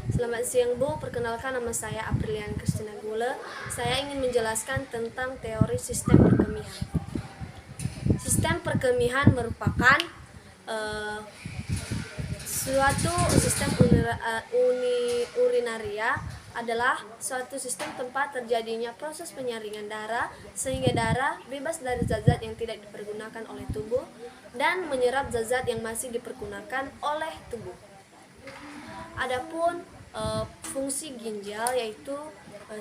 Selamat siang Bu, perkenalkan nama saya Aprilian Kristina Gule. Saya ingin menjelaskan tentang teori sistem perkemihan. Sistem perkemihan merupakan suatu sistem urinaria adalah suatu sistem tempat terjadinya proses penyaringan darah sehingga darah bebas dari zat-zat yang tidak dipergunakan oleh tubuh dan menyerap zat-zat yang masih dipergunakan oleh tubuh. Adapun fungsi ginjal yaitu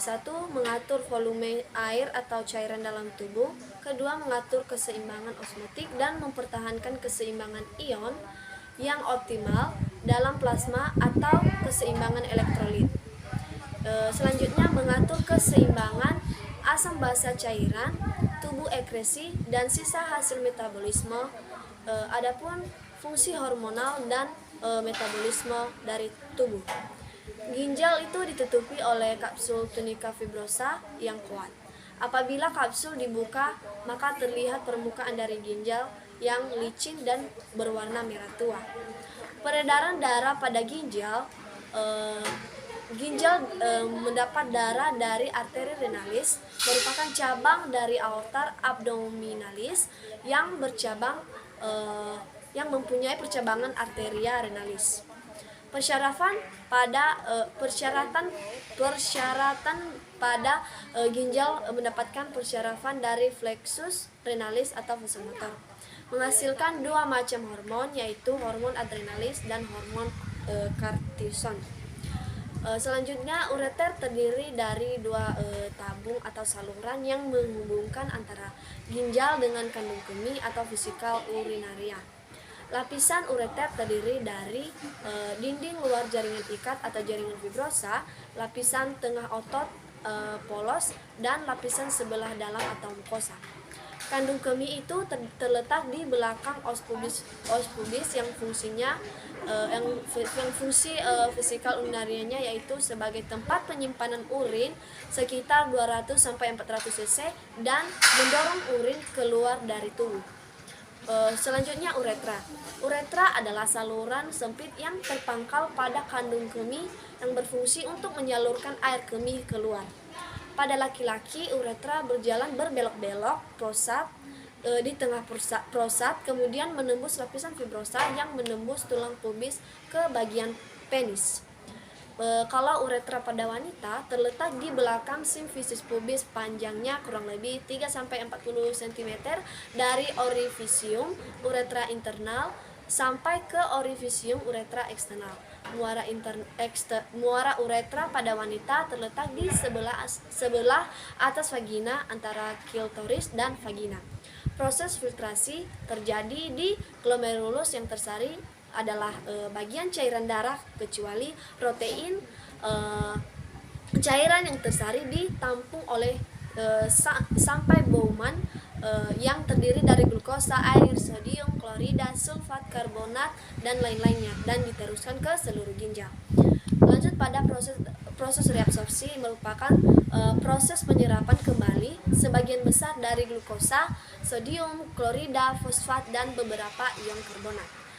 satu, mengatur volume air atau cairan dalam tubuh. Kedua, mengatur keseimbangan osmotik dan mempertahankan keseimbangan ion yang optimal dalam plasma atau keseimbangan elektrolit. Selanjutnya, mengatur keseimbangan asam basa cairan, tubuh ekresi, dan sisa hasil metabolisme. Adapun fungsi hormonal dan metabolisme dari tubuh. Ginjal itu ditutupi oleh kapsul tunika fibrosa yang kuat. Apabila kapsul dibuka, maka terlihat permukaan dari ginjal yang licin dan berwarna merah tua. Peredaran darah pada ginjal mendapat darah dari arteri renalis, merupakan cabang dari aorta abdominalis yang bercabang yang mempunyai percabangan arteria renalis. Persyaratan pada ginjal mendapatkan persyaratan dari plexus renalis atau vasomotor, menghasilkan dua macam hormon, yaitu hormon adrenalis dan hormon kortison. Selanjutnya, ureter terdiri dari dua tabung atau saluran yang menghubungkan antara ginjal dengan kandung kemih atau vesikel urinaria. Lapisan ureter terdiri dari dinding luar jaringan ikat atau jaringan fibrosa, lapisan tengah otot polos, dan lapisan sebelah dalam atau mukosa. Kandung kemih itu terletak di belakang os pubis yang fungsinya fungsi vesikel urinarianya yaitu sebagai tempat penyimpanan urin sekitar 200-400 cc dan mendorong urin keluar dari tubuh. Selanjutnya, uretra. Uretra adalah saluran sempit yang terpangkal pada kandung kemih yang berfungsi untuk menyalurkan air kemih keluar. Pada laki-laki, uretra berjalan berbelok-belok prostat di tengah prostat, kemudian menembus lapisan fibrosa yang menembus tulang pubis ke bagian penis. Kalau uretra pada wanita terletak di belakang simfisis pubis, panjangnya kurang lebih 3-40 cm dari orifisium uretra internal sampai ke orifisium uretra eksternal. Muara uretra pada wanita terletak di sebelah atas vagina antara klitoris dan vagina. Proses filtrasi terjadi di glomerulus yang tersaring adalah bagian cairan darah kecuali protein. Cairan yang tersaring ditampung oleh sampai Bowman yang terdiri dari glukosa, air, sodium, klorida, sulfat, karbonat, dan lain-lainnya, dan diteruskan ke seluruh ginjal. Lanjut pada proses reabsorpsi merupakan proses penyerapan kembali sebagian besar dari glukosa, sodium, klorida, fosfat, dan beberapa ion karbonat.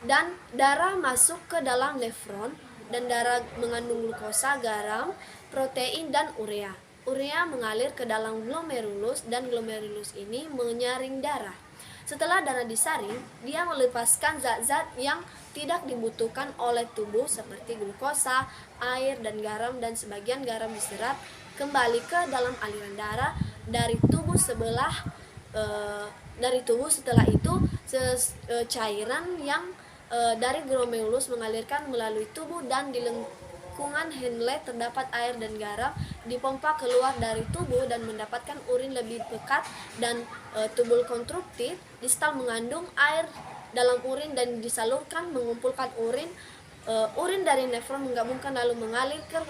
Dan darah masuk ke dalam nefron, dan darah mengandung glukosa, garam, protein, dan urea. Urea mengalir ke dalam glomerulus, dan glomerulus ini menyaring darah. Setelah darah disaring, dia melepaskan zat-zat yang tidak dibutuhkan oleh tubuh seperti glukosa, air, dan garam, dan sebagian garam diserap kembali ke dalam aliran darah dari tubuh setelah itu cairan yang dari glomerulus mengalirkan melalui tubuh, dan di lengkungan Henle terdapat air dan garam dipompa keluar dari tubuh dan mendapatkan urin lebih pekat, dan tubul konstruktif distal mengandung air dalam urin dan disalurkan mengumpulkan urin. Urin dari nefron menggabungkan lalu mengalir ke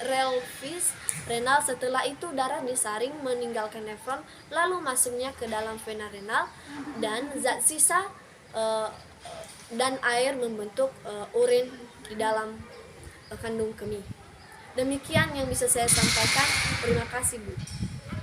relvis renal. Setelah itu darah disaring meninggalkan nefron lalu masuknya ke dalam vena renal, dan zat sisa dan air membentuk urin di dalam kandung kemih. Demikian yang bisa saya sampaikan. Terima kasih, Bu.